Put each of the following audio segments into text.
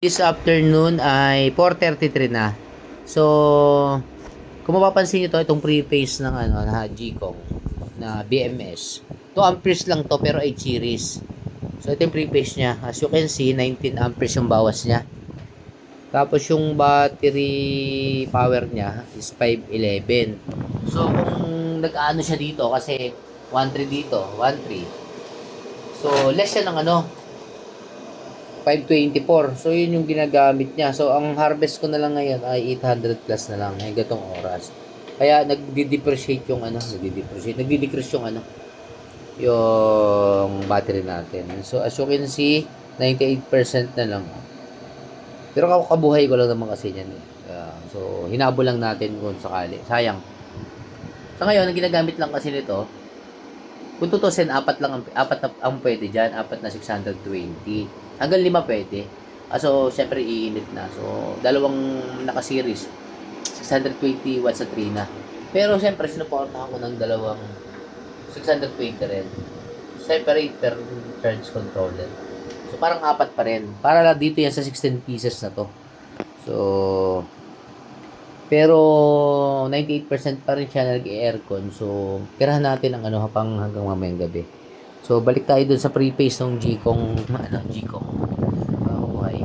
This afternoon ay 4:33 na. So, kung mapapansin niyo to, itong pre-phase ng na Gcong na BMS. 2 amperes lang to pero 8 series. So, ito yung pre-phase niya. As you can see, 19 amperes yung bawas niya. Tapos yung battery power niya is 511. So, kung nag-ano siya dito kasi 1.3 dito, 1.3. So, less siya ng 524. So, yun yung ginagamit niya. So, ang harvest ko na lang ngayon ay 800 plus na lang ngayong gatong oras. Kaya, nagdi-depreciate yung nagdi-decrease yung battery natin. So, as you can see, 98% na lang. Pero kabuhay ko lang naman kasi yan. So, hinabol lang natin kung sakali. Sayang. So, ngayon, ang ginagamit lang kasi nito, kung tutusin, apat ang pwede dyan, apat na 620. Hanggang 5 pwede. So, syempre, iinit na. So, dalawang naka-series. 620 watts sa 3 na. Pero, syempre, sinuportahan ko ng dalawang 620 rin. Separate per charge controller. So, parang apat pa rin. Para lang dito yan sa 16 pieces na to. So, pero 98% pa rin siya nag-aircon. So, tirahan natin ang hanggang mamayang gabi. So, balik tayo dun sa pre-phase ng Gcong. Okay.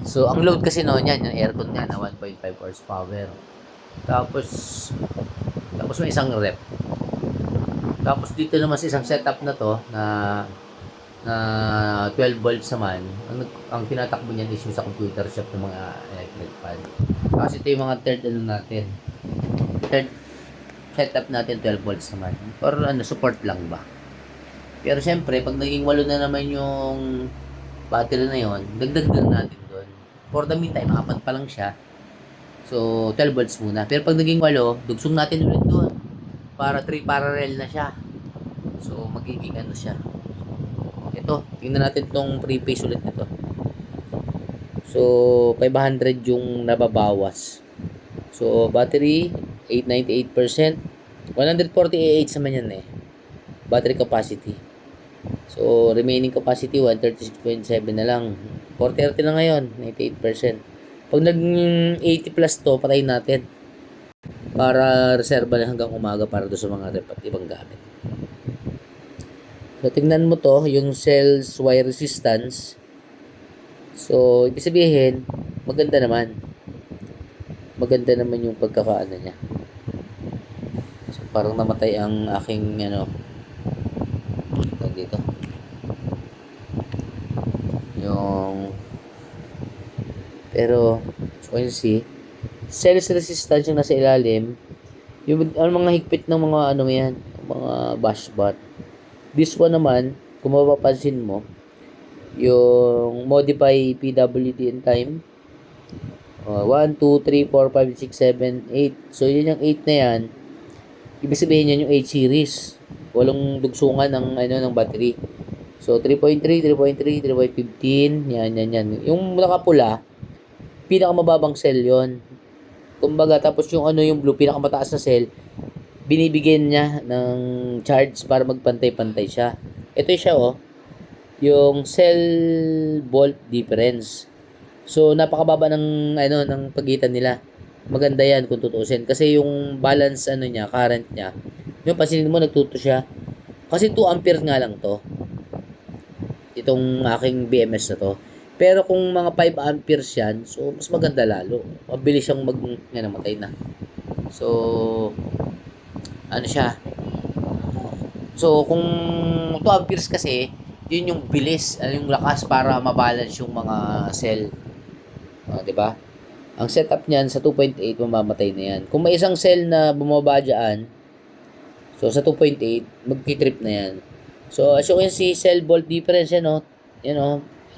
So, ang load kasi noon yan, yung aircon nga na 1.5 horsepower. Tapos may isang rep. Tapos dito naman sa isang setup na to na 12 volts naman, ang tinatakbo niyan is yung sa computer shop ng mga electric fan. Kasi ito yung mga third setup natin 12 volts naman. Or support lang ba. Pero syempre, pag naging 8 na naman yung battery na yon, dagdag natin doon. For the meantime, 4 pa lang siya. So, 12 volts muna. Pero pag naging 8, dugsong natin ulit doon. Para 3 parallel na siya. So, magiging siya. Ito, tingnan natin tong pre-phase ulit nito. So, 500 yung nababawas. So, battery, 898%. 140 naman yan battery capacity. So, remaining capacity, 136.7 na lang. 430 na ngayon, 98%. Pag nag-80 plus to, patayin natin. Para reserva na hanggang umaga para doon sa mga rep at ibang gamit. So, tingnan mo to, yung cells wire resistance. So, ibig sabihin, maganda naman. Maganda naman yung pagkakaano niya. So, parang namatay ang aking, dito. Pero, so, you see, cells resistance yung nasa ilalim, yung mga higpit ng mga yan, mga bashbat. This one naman, kung mapapansin mo, yung modify PWD and time, 1, 2, 3, 4, 5, 6, 7, 8. So, yun yung 8 na yan. Ibig sabihin yan yung 8 series. Walang dugsungan ng battery. So, 3.3, 3.3, 3.15. Yan. Yung nakapula, pinakamababang cell yon. Kumbaga, tapos yung yung blue, pinakamataas na cell, binibigyan niya ng charge para magpantay-pantay siya. Ito siya yung cell volt difference. So napakababa ng pagitan nila. Maganda 'yan kung tutuusin kasi yung balance niya, current niya. Yung pansinin mo nagtuto siya. Kasi 2 ampere nga lang 'to. Itong aking BMS na 'to. Pero kung mga 5 amperes yan, so mas maganda lalo. Mabilis siyang namatay na. So siya. So, kung 2 amperes kasi, yun yung bilis, yung lakas para mabalance yung mga cell. 'Di ba? Ang setup niyan sa 2.8 mamamatay na yan. Kung may isang cell na bumaba diyan, so sa 2.8 magti-trip na yan. So, as you can see, cell volt difference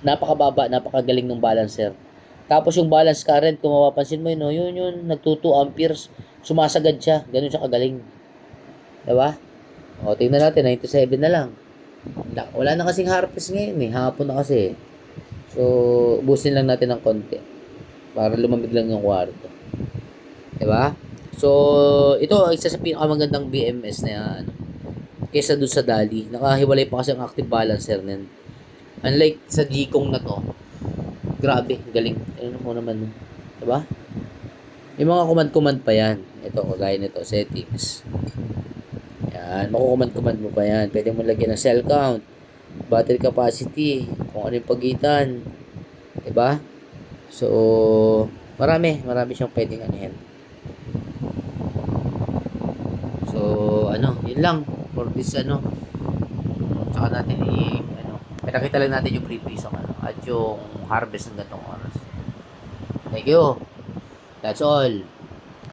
napakababa, napakagaling ng balancer. Tapos yung balance current, kung mapapansin mo yun, nagto 2 amperes, sumasagad siya, ganun siya kagaling. Diba? O, tingnan natin, 97 na lang. Wala na kasing harvest ngayon hapon na kasi. So, ubusin lang natin ng konti. Para lumamig lang yung kwarto. Diba? So, ito, isa sa pinakamagandang BMS na yan. Kesa doon sa Dali. Nakahiwalay pa kasi ang active balancer nin. Unlike sa Gcong na to, grabe, galing. Ano mo naman, diba? May mga command-command pa yan. Ito, kagaya nito, settings. Yan, makukuman-command mo pa yan. Pwede mo lagyan ng cell count, battery capacity, kung ano yung pagitan. Diba? So, marami siyang pwedeng ano yan. So, yun lang for this tsaka natin pinakita lang natin yung pre-freeze at yung harvest ng gantong oras. Thank you. That's all.